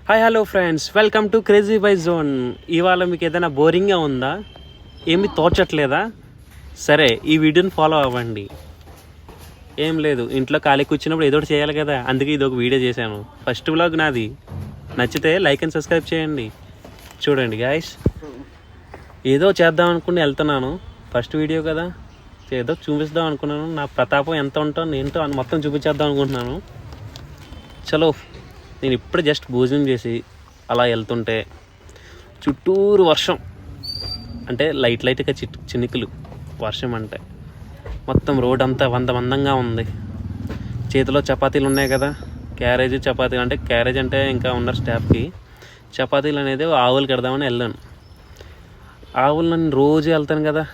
Hi hello friends, welcome to crazy by zone. ఇవాళ మీకు ఏదైనా బోరింగ్గా ఉందా, ఏమి తోచట్లేదా? సరే, ఈ వీడియోని ఫాలో అవ్వండి. ఏం లేదు, ఇంట్లో ఖాళీ కూర్చున్నప్పుడు ఏదో ఒకటి చేయాలి కదా, అందుకే ఇది ఒక వీడియో చేశాను. ఫస్ట్ వ్లాగ్ నాది. నచ్చితే లైక్ అండ్ సబ్స్క్రైబ్ చేయండి. చూడండి గాయస్, ఏదో చేద్దాం అనుకుని వెళ్తున్నాను. ఫస్ట్ వీడియో కదా, ఏదో చూపిద్దాం అనుకున్నాను. నా ప్రతాపం ఎంత ఉంటుందో ఏంటో అని మొత్తం చూపించేద్దాం అనుకుంటున్నాను. చలో, నేను ఇప్పుడే జస్ట్ భోజనం చేసి అలా వెళ్తుంటే చుట్టూరు వర్షం, అంటే లైట్గా చినుకులు. వర్షం అంటే మొత్తం రోడ్ అంతా మందంగా ఉంది. చేతిలో చపాతీలు ఉన్నాయి కదా, క్యారేజ్ చపాతీలు. అంటే క్యారేజ్ అంటే ఇంకా ఉన్నారు స్టాఫ్కి. చపాతీలు అనేది ఆవులు కడదామని వెళ్ళాను. ఆవులు నన్ను రోజు వెళ్తాను కదా,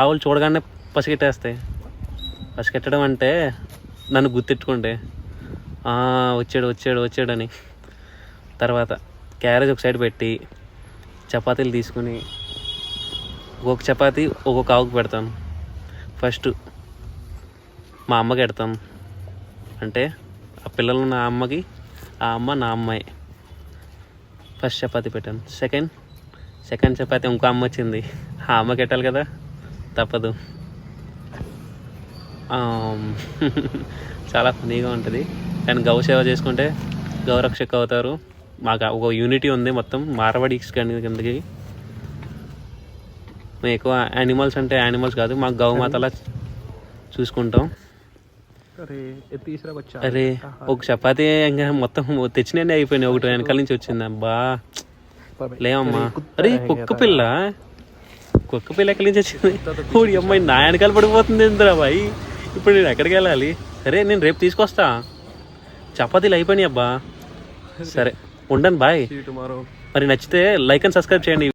ఆవులు చూడగానే పసిగెట్టేస్తాయి. పసిగెట్టడం అంటే నన్ను గుర్తెట్టుకుంటే వచ్చాడని. తర్వాత క్యారేజ్ ఒక సైడ్ పెట్టి చపాతీలు తీసుకుని ఒక్కొక్క చపాతీ ఒక్కొక్క ఆవుకు పెడతాను. ఫస్ట్ మా అమ్మకి పెడతాను, అంటే ఆ పిల్లలు నా అమ్మకి, ఆ అమ్మ నా అమ్మాయి. ఫస్ట్ చపాతీ పెట్టాను. సెకండ్ చపాతీ ఇంకో అమ్మ వచ్చింది, ఆ అమ్మకి పెట్టాలి కదా, తప్పదు. చాలా ఫనీగా ఉంటుంది. కానీ గౌ సేవ చేసుకుంటే గౌరక్షక అవుతారు. మాకు ఒక యూనిటీ ఉంది మొత్తం మార్వాడీస్ కిందకి. మేము ఎక్కువ యానిమల్స్ అంటే యానిమల్స్ కాదు, మాకు గౌ మాతలా చూసుకుంటాం. అరే, ఒక చపాతీ ఇంకా మొత్తం తెచ్చినండి అయిపోయినాయి. ఒకటి వెనకాల నుంచి వచ్చింది. అబ్బా లేవమ్మా. అరే, కుక్క పిల్ల ఎక్కడి నుంచి వచ్చింది? ఊడి అమ్మాయి నా వెనకాల పడిపోతుంది ఏంద్రా బాయ్. ఇప్పుడు నేను ఎక్కడికి వెళ్ళాలి? సరే, నేను రేపు తీసుకొస్తా. చపాతీలు అయిపోయినాయి అబ్బా. సరే ఉండను బాయ్. మరి నచ్చితే లైక్ అండ్ సబ్స్క్రైబ్ చేయండి.